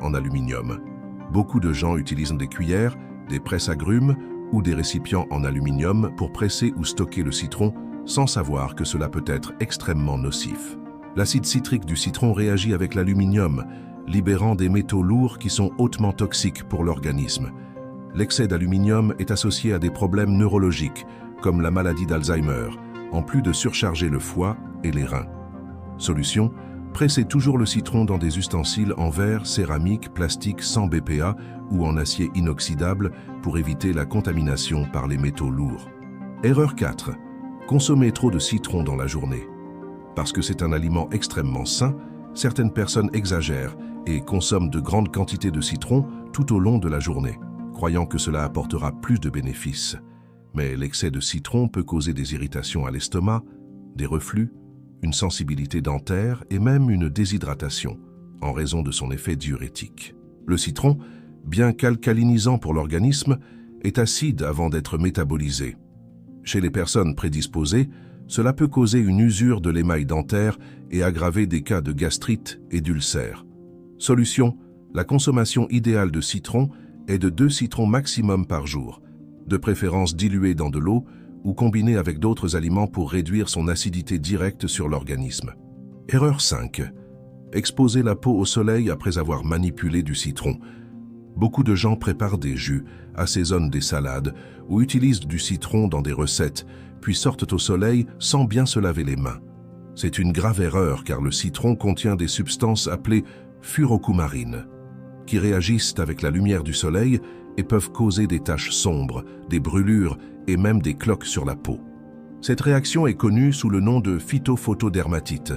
en aluminium. Beaucoup de gens utilisent des cuillères, des presses-agrumes ou des récipients en aluminium pour presser ou stocker le citron sans savoir que cela peut être extrêmement nocif. L'acide citrique du citron réagit avec l'aluminium, libérant des métaux lourds qui sont hautement toxiques pour l'organisme. L'excès d'aluminium est associé à des problèmes neurologiques, comme la maladie d'Alzheimer, en plus de surcharger le foie et les reins. Solution: pressez toujours le citron dans des ustensiles en verre, céramique, plastique sans BPA ou en acier inoxydable pour éviter la contamination par les métaux lourds. Erreur 4. Consommer trop de citron dans la journée. Parce que c'est un aliment extrêmement sain, certaines personnes exagèrent et consomment de grandes quantités de citron tout au long de la journée, croyant que cela apportera plus de bénéfices. Mais l'excès de citron peut causer des irritations à l'estomac, des reflux, une sensibilité dentaire et même une déshydratation, en raison de son effet diurétique. Le citron, bien qu'alcalinisant pour l'organisme, est acide avant d'être métabolisé. Chez les personnes prédisposées, cela peut causer une usure de l'émail dentaire et aggraver des cas de gastrite et d'ulcères. Solution: la consommation idéale de citron est de 2 citrons maximum par jour, de préférence dilués dans de l'eau ou combinés avec d'autres aliments pour réduire son acidité directe sur l'organisme. Erreur 5. Exposer la peau au soleil après avoir manipulé du citron. Beaucoup de gens préparent des jus, assaisonnent des salades ou utilisent du citron dans des recettes, puis sortent au soleil sans bien se laver les mains. C'est une grave erreur car le citron contient des substances appelées furocumarines, qui réagissent avec la lumière du soleil et peuvent causer des taches sombres, des brûlures et même des cloques sur la peau. Cette réaction est connue sous le nom de phytophotodermatite.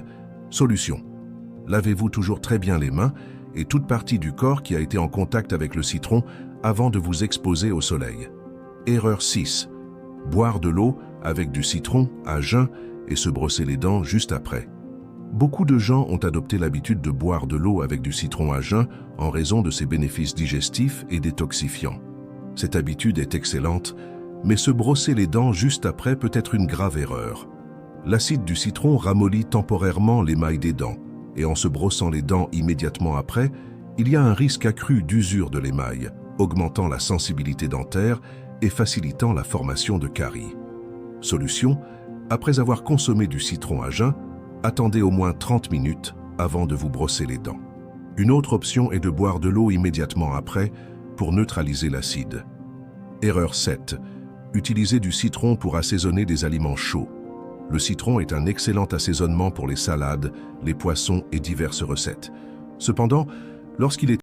Solution: lavez-vous toujours très bien les mains et toute partie du corps qui a été en contact avec le citron avant de vous exposer au soleil. Erreur 6. Boire de l'eau avec du citron à jeun et se brosser les dents juste après. Beaucoup de gens ont adopté l'habitude de boire de l'eau avec du citron à jeun en raison de ses bénéfices digestifs et détoxifiants. Cette habitude est excellente, mais se brosser les dents juste après peut être une grave erreur. L'acide du citron ramollit temporairement l'émail des dents, et en se brossant les dents immédiatement après, il y a un risque accru d'usure de l'émail, augmentant la sensibilité dentaire et facilitant la formation de caries. Solution: après avoir consommé du citron à jeun, attendez au moins 30 minutes avant de vous brosser les dents. Une autre option est de boire de l'eau immédiatement après pour neutraliser l'acide. Erreur 7. Utiliser du citron pour assaisonner des aliments chauds. Le citron est un excellent assaisonnement pour les salades, les poissons et diverses recettes. Cependant, lorsqu'il est